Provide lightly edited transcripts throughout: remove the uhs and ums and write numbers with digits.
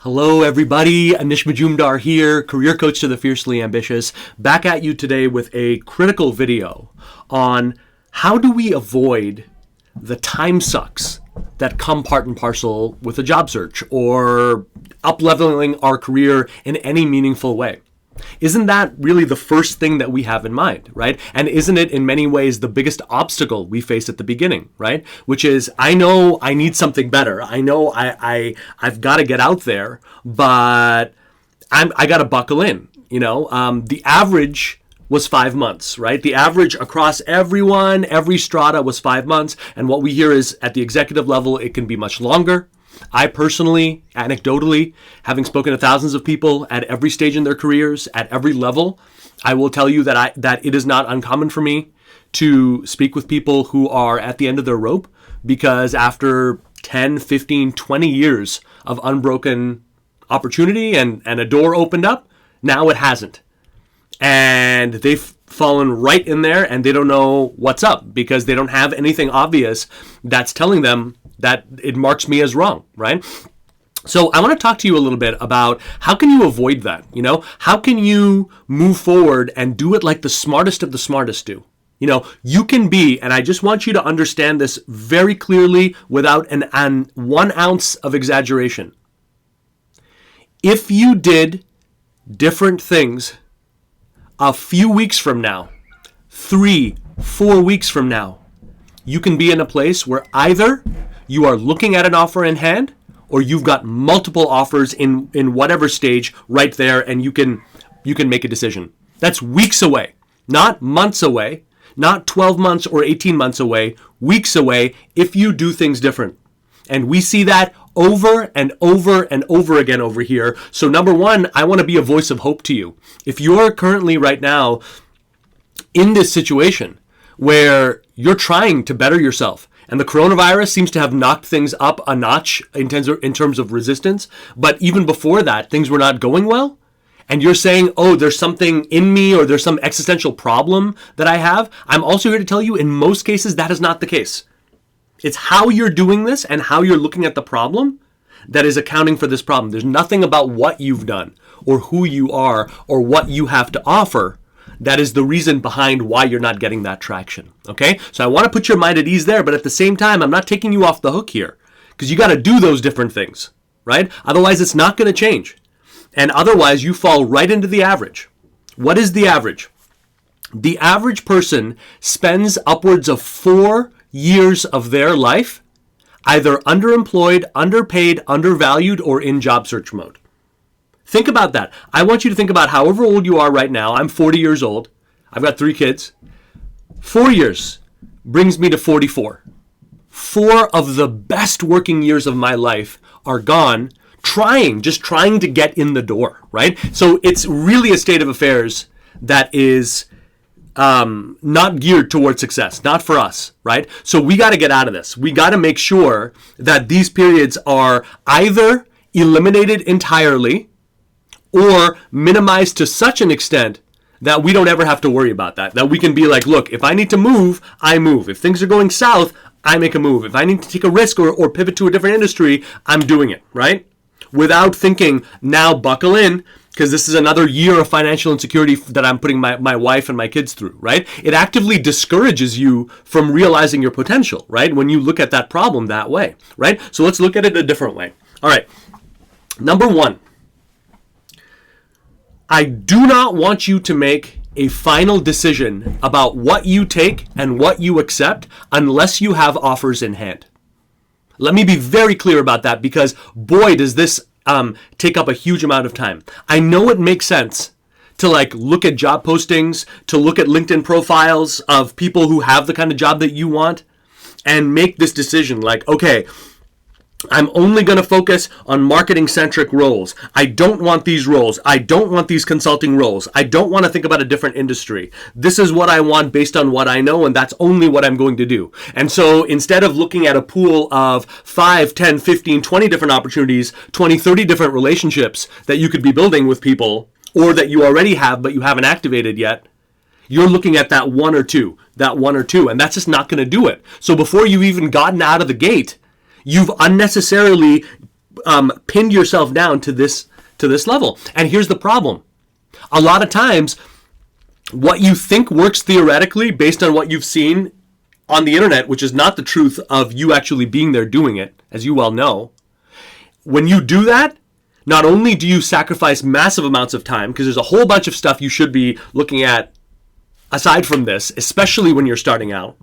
Hello, everybody. Anish Majumdar here, career coach to the fiercely ambitious, back at you today with a critical video on how do we avoid the time sucks that come part and parcel with a job search or up-leveling our career in any meaningful way. Isn't that really the first thing that we have in mind, right? And isn't it in many ways the biggest obstacle we face at the beginning, right? Which is, I know I need something better. I know I've got to get out there, but I got to buckle in. The average was 5 months, right? The average across everyone, every strata was 5 months. And what we hear is at the executive level, it can be much longer. I personally, anecdotally, having spoken to thousands of people at every stage in their careers, at every level, I will tell you that it is not uncommon for me to speak with people who are at the end of their rope because after 10, 15, 20 years of unbroken opportunity and a door opened up, now it hasn't. And they've fallen right in there and they don't know what's up because they don't have anything obvious that's telling them that it marks me as wrong, right? So I want to talk to you a little bit about how can you avoid that? How can you move forward and do it like the smartest of the smartest do? You can be, and I just want you to understand this very clearly without an 1 ounce of exaggeration. If you did different things a few weeks from now, 3, 4 weeks from now, you can be in a place where either you are looking at an offer in hand or you've got multiple offers in whatever stage right there and you can make a decision. That's weeks away, not months away, not 12 months or 18 months away, weeks away if you do things different. And we see that over and over and over again over here. So number one, I want to be a voice of hope to you. If you're currently right now in this situation where you're trying to better yourself, and the coronavirus seems to have knocked things up a notch in terms of resistance, but even before that, things were not going well, and you're saying, oh, there's something in me or there's some existential problem that I have, I'm also here to tell you in most cases that is not the case. It's how you're doing this and how you're looking at the problem that is accounting for this problem. There's nothing about what you've done or who you are or what you have to offer that is the reason behind why you're not getting that traction, okay? So I want to put your mind at ease there, but at the same time, I'm not taking you off the hook here because you got to do those different things, right? Otherwise, it's not going to change. And otherwise, you fall right into the average. What is the average? The average person spends upwards of 4 years of their life either underemployed, underpaid, undervalued, or in job search mode. Think about that. I want you to think about however old you are right now. I'm 40 years old. I've got 3 kids. 4 years brings me to 44. 4 of the best working years of my life are gone just trying to get in the door, right? So it's really a state of affairs that is not geared towards success, not for us, right? So we got to get out of this. We got to make sure that these periods are either eliminated entirely or minimized to such an extent that we don't ever have to worry about that. That we can be like, look, if I need to move, I move. If things are going south, I make a move. If I need to take a risk or pivot to a different industry, I'm doing it, right? Without thinking, now buckle in, because this is another year of financial insecurity that I'm putting my wife and my kids through, right? It actively discourages you from realizing your potential, right? When you look at that problem that way, right? So let's look at it a different way. All right. Number one, I do not want you to make a final decision about what you take and what you accept unless you have offers in hand. Let me be very clear about that because boy, does this take up a huge amount of time. I know it makes sense to look at job postings, to look at LinkedIn profiles of people who have the kind of job that you want and make this decision okay, I'm only going to focus on marketing-centric roles. I don't want these roles. I don't want these consulting roles. I don't want to think about a different industry. This is what I want based on what I know, and that's only what I'm going to do. And so instead of looking at a pool of 5, 10, 15, 20 different opportunities, 20, 30 different relationships that you could be building with people, or that you already have but you haven't activated yet, you're looking at that one or two, and that's just not going to do it. So before you've even gotten out of the gate, you've unnecessarily pinned yourself down to this level. And here's the problem. A lot of times, what you think works theoretically based on what you've seen on the internet, which is not the truth of you actually being there doing it, as you well know, when you do that, not only do you sacrifice massive amounts of time, because there's a whole bunch of stuff you should be looking at aside from this, especially when you're starting out,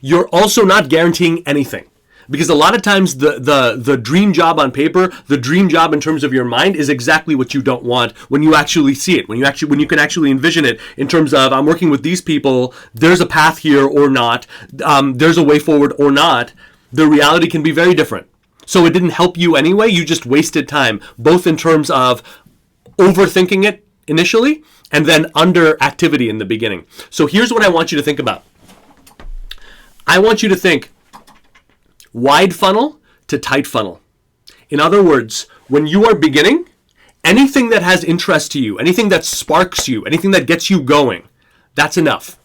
you're also not guaranteeing anything. Because a lot of times the dream job on paper, the dream job in terms of your mind is exactly what you don't want when you actually see it, when you can actually envision it in terms of, I'm working with these people, there's a path here or not, there's a way forward or not. The reality can be very different. So it didn't help you anyway, you just wasted time, both in terms of overthinking it initially and then under activity in the beginning. So here's what I want you to think about. I want you to think wide funnel to tight funnel. In other words, when you are beginning, anything that has interest to you, anything that sparks you, anything that gets you going, that's enough.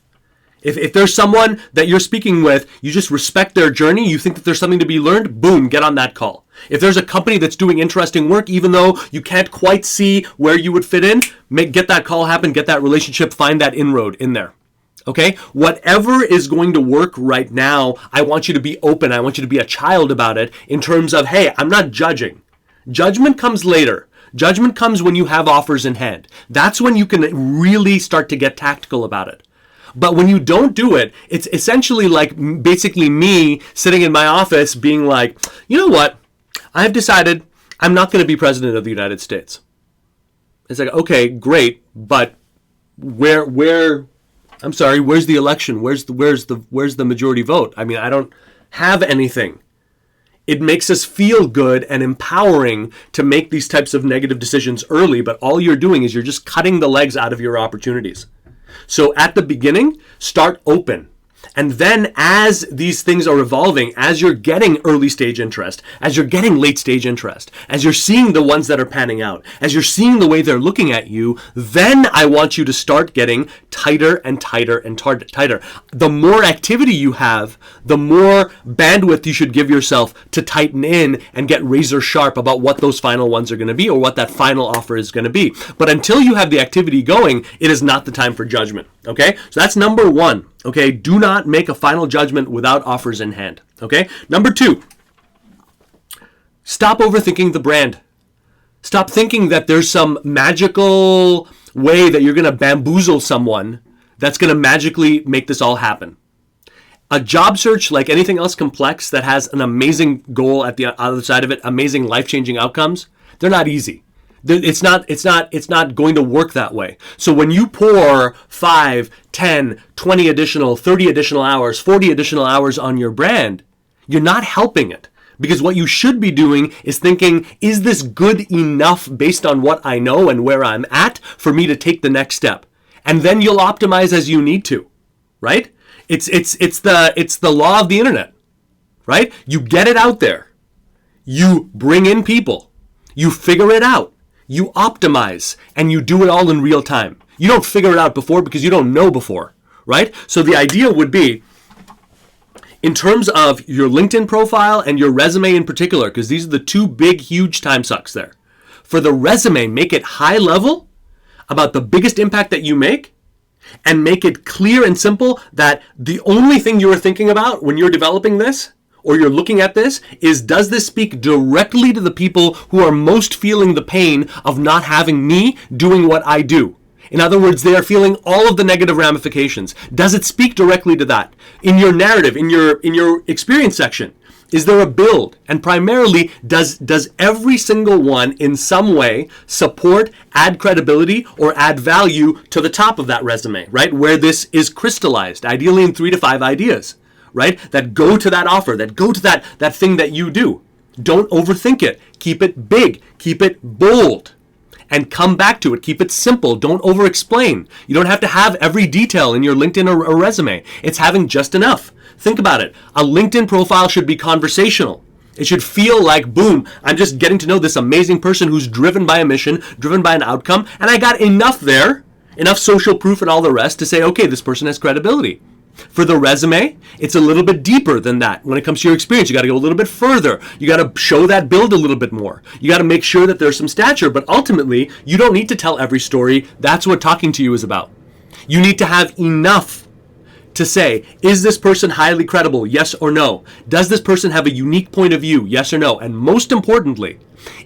If there's someone that you're speaking with, you just respect their journey, you think that there's something to be learned, boom, get on that call. If there's a company that's doing interesting work, even though you can't quite see where you would fit in, get that call happen, get that relationship, find that inroad in there. Okay? Whatever is going to work right now, I want you to be open. I want you to be a child about it in terms of, hey, I'm not judging. Judgment comes later. Judgment comes when you have offers in hand. That's when you can really start to get tactical about it. But when you don't do it, it's essentially like basically me sitting in my office being like, you know what? I've decided I'm not going to be president of the United States. It's like, okay, great, but I'm sorry, where's the election? Where's the majority vote? I mean, I don't have anything. It makes us feel good and empowering to make these types of negative decisions early, but all you're doing is you're just cutting the legs out of your opportunities. So at the beginning, start open. And then as these things are evolving, as you're getting early stage interest, as you're getting late stage interest, as you're seeing the ones that are panning out, as you're seeing the way they're looking at you, then I want you to start getting tighter and tighter and tighter. The more activity you have, the more bandwidth you should give yourself to tighten in and get razor sharp about what those final ones are going to be or what that final offer is going to be. But until you have the activity going, it is not the time for judgment. Okay? So that's number one. Okay, do not make a final judgment without offers in hand. Okay, number two, stop overthinking the brand. Stop thinking that there's some magical way that you're going to bamboozle someone that's going to magically make this all happen. A job search, like anything else complex that has an amazing goal at the other side of it, amazing life-changing outcomes, they're not easy. It's not going to work that way. So when you pour 5, 10, 20 additional, 30 additional hours, 40 additional hours on your brand, you're not helping it. Because what you should be doing is thinking, is this good enough based on what I know and where I'm at for me to take the next step? And then you'll optimize as you need to, right? It's the law of the internet, right? You get it out there. You bring in people. You figure it out. You optimize, and you do it all in real time. You don't figure it out before because you don't know before, right? So the idea would be, in terms of your LinkedIn profile and your resume in particular, because these are the two big, huge time sucks there. For the resume, make it high level about the biggest impact that you make, and make it clear and simple that the only thing you are thinking about when you're developing this or you're looking at this is, does this speak directly to the people who are most feeling the pain of not having me doing what I do? In other words, they are feeling all of the negative ramifications. Does it speak directly to that? In your narrative, in your experience section, is there a build? And primarily, does every single one in some way support, add credibility, or add value to the top of that resume, right? Where this is crystallized, ideally in 3 to 5 ideas. Right? That go to that offer, that go to that thing that you do. Don't overthink it. Keep it big. Keep it bold. And come back to it. Keep it simple. Don't over-explain. You don't have to have every detail in your LinkedIn or resume. It's having just enough. Think about it. A LinkedIn profile should be conversational. It should feel like, boom, I'm just getting to know this amazing person who's driven by a mission, driven by an outcome, and I got enough there, enough social proof and all the rest to say, okay, this person has credibility. For the resume, it's a little bit deeper than that. When it comes to your experience, you got to go a little bit further. You got to show that build a little bit more. You got to make sure that there's some stature, but ultimately, you don't need to tell every story. That's what talking to you is about. You need to have enough to say, is this person highly credible? Yes or no? Does this person have a unique point of view? Yes or no? And most importantly,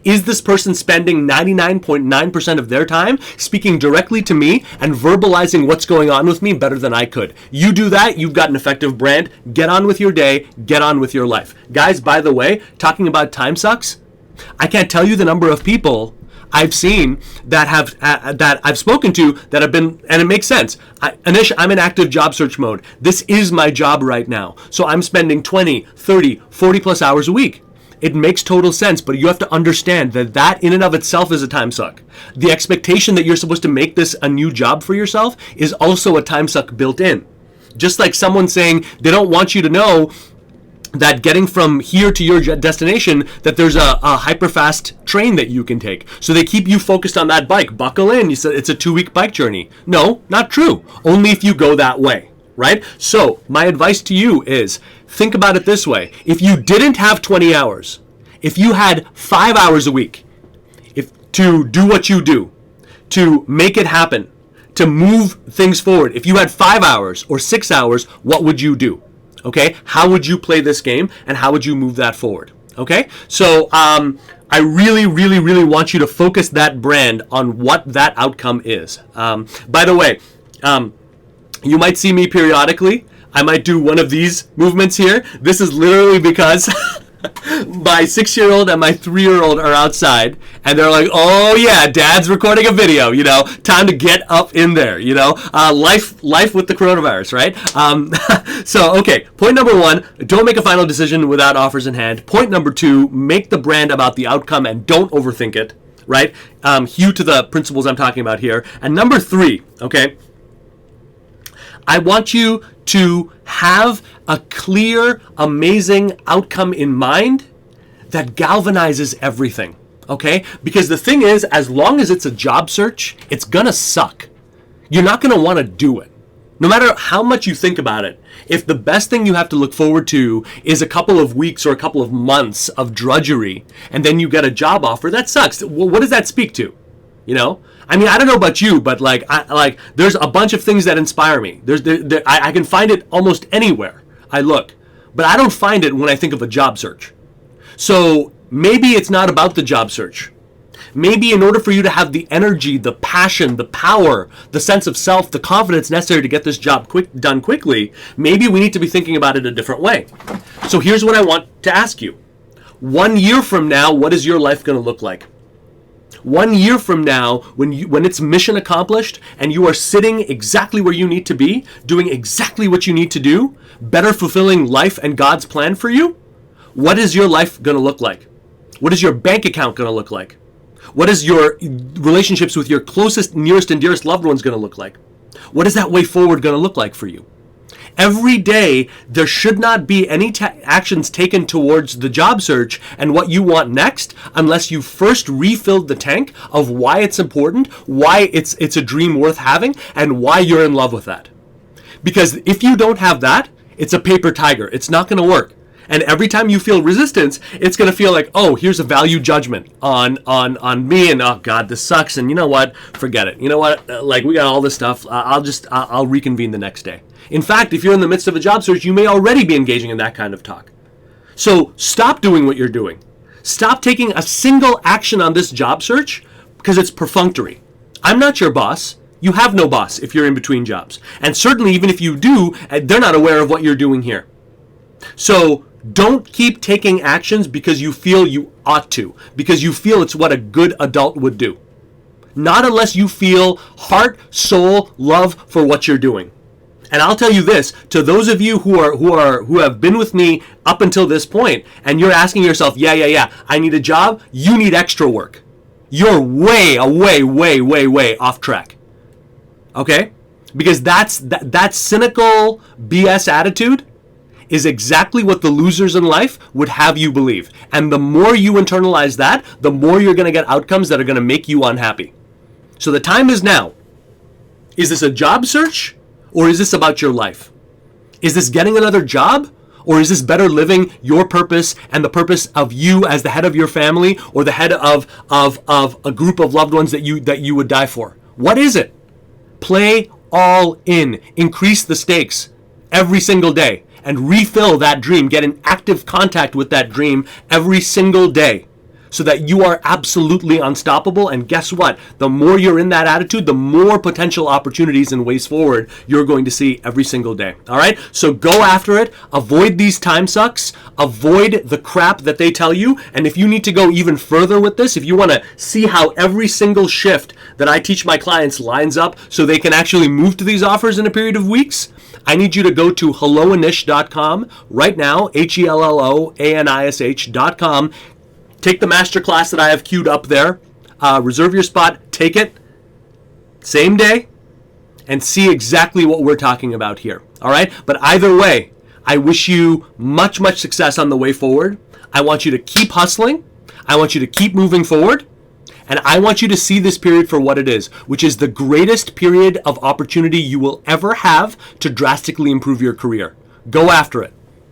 is this person spending 99.9% of their time speaking directly to me and verbalizing what's going on with me better than I could? You do that, you've got an effective brand. Get on with your day, get on with your life. Guys, by the way, talking about time sucks, I can't tell you the number of people I've seen that have that I've spoken to that have been, and it makes sense. Anish, I'm in active job search mode. This is my job right now. So I'm spending 20, 30, 40 plus hours a week. It makes total sense, but you have to understand that that in and of itself is a time suck. The expectation that you're supposed to make this a new job for yourself is also a time suck built in. Just like someone saying they don't want you to know that getting from here to your destination, that there's a hyper fast train that you can take. So they keep you focused on that bike. Buckle in. You said it's a 2-week bike journey. No, not true. Only if you go that way, right? So my advice to you is think about it this way. If you didn't have 20 hours, if you had 5 hours a week, to do what you do, to make it happen, to move things forward, if you had 5 hours or 6 hours, what would you do? Okay, how would you play this game and how would you move that forward? Okay, so I really, really, really want you to focus that brand on what that outcome is. By the way, you might see me periodically. I might do one of these movements here. This is literally because my 6-year-old and my 3-year-old are outside and they're like, oh yeah, dad's recording a video, time to get up in there, life with the coronavirus, right? So, okay, point number 1, don't make a final decision without offers in hand. Point number 2, make the brand about the outcome and don't overthink it, right? Hew to the principles I'm talking about here. And number 3, okay, I want you to have a clear, amazing outcome in mind that galvanizes everything, okay? Because the thing is, as long as it's a job search, it's gonna suck. You're not gonna wanna do it. No matter how much you think about it, if the best thing you have to look forward to is a couple of weeks or a couple of months of drudgery, and then you get a job offer, that sucks. Well, what does that speak to? I mean, I don't know about you, but there's a bunch of things that inspire me. I can find it almost anywhere I look, but I don't find it when I think of a job search. So maybe it's not about the job search. Maybe in order for you to have the energy, the passion, the power, the sense of self, the confidence necessary to get this job done quickly, maybe we need to be thinking about it a different way. So here's what I want to ask you. 1 year from now, what is your life going to look like? 1 year from now, when it's mission accomplished and you are sitting exactly where you need to be, doing exactly what you need to do, better fulfilling life and God's plan for you, what is your life going to look like? What is your bank account going to look like? What is your relationships with your closest, nearest, and dearest loved ones going to look like? What is that way forward going to look like for you? Every day, there should not be any actions taken towards the job search and what you want next unless you first refilled the tank of why it's important, why it's a dream worth having, and why you're in love with that. Because if you don't have that, it's a paper tiger. It's not going to work. And every time you feel resistance, it's going to feel like, oh, here's a value judgment on me, and oh God, this sucks, and you know what? Forget it. You know what? We got all this stuff. I'll reconvene the next day. In fact, if you're in the midst of a job search, you may already be engaging in that kind of talk. So stop doing what you're doing. Stop taking a single action on this job search because it's perfunctory. I'm not your boss. You have no boss if you're in between jobs. And certainly, even if you do, they're not aware of what you're doing here. So don't keep taking actions because you feel you ought to, because you feel it's what a good adult would do. Not unless you feel heart, soul, love for what you're doing. And I'll tell you this, to those of you who have been with me up until this point, and you're asking yourself, yeah, I need a job, you need extra work. You're way off track. Okay? Because that cynical BS attitude is exactly what the losers in life would have you believe. And the more you internalize that, the more you're going to get outcomes that are going to make you unhappy. So the time is now. Is this a job search or is this about your life? Is this getting another job? Or is this better living your purpose and the purpose of you as the head of your family or the head of a group of loved ones that you would die for? What is it? Play all in. Increase the stakes every single day and refill that dream. Get in active contact with that dream every single day so that you are absolutely unstoppable. And guess what? The more you're in that attitude, the more potential opportunities and ways forward you're going to see every single day. All right? So go after it. Avoid these time sucks. Avoid the crap that they tell you. And if you need to go even further with this, if you want to see how every single shift that I teach my clients lines up so they can actually move to these offers in a period of weeks, I need you to go to helloanish.com right now, HELLOANISH.com. Take the masterclass that I have queued up there. Reserve your spot. Take it. Same day. And see exactly what we're talking about here. All right? But either way, I wish you much, much success on the way forward. I want you to keep hustling. I want you to keep moving forward. And I want you to see this period for what it is, which is the greatest period of opportunity you will ever have to drastically improve your career. Go after it.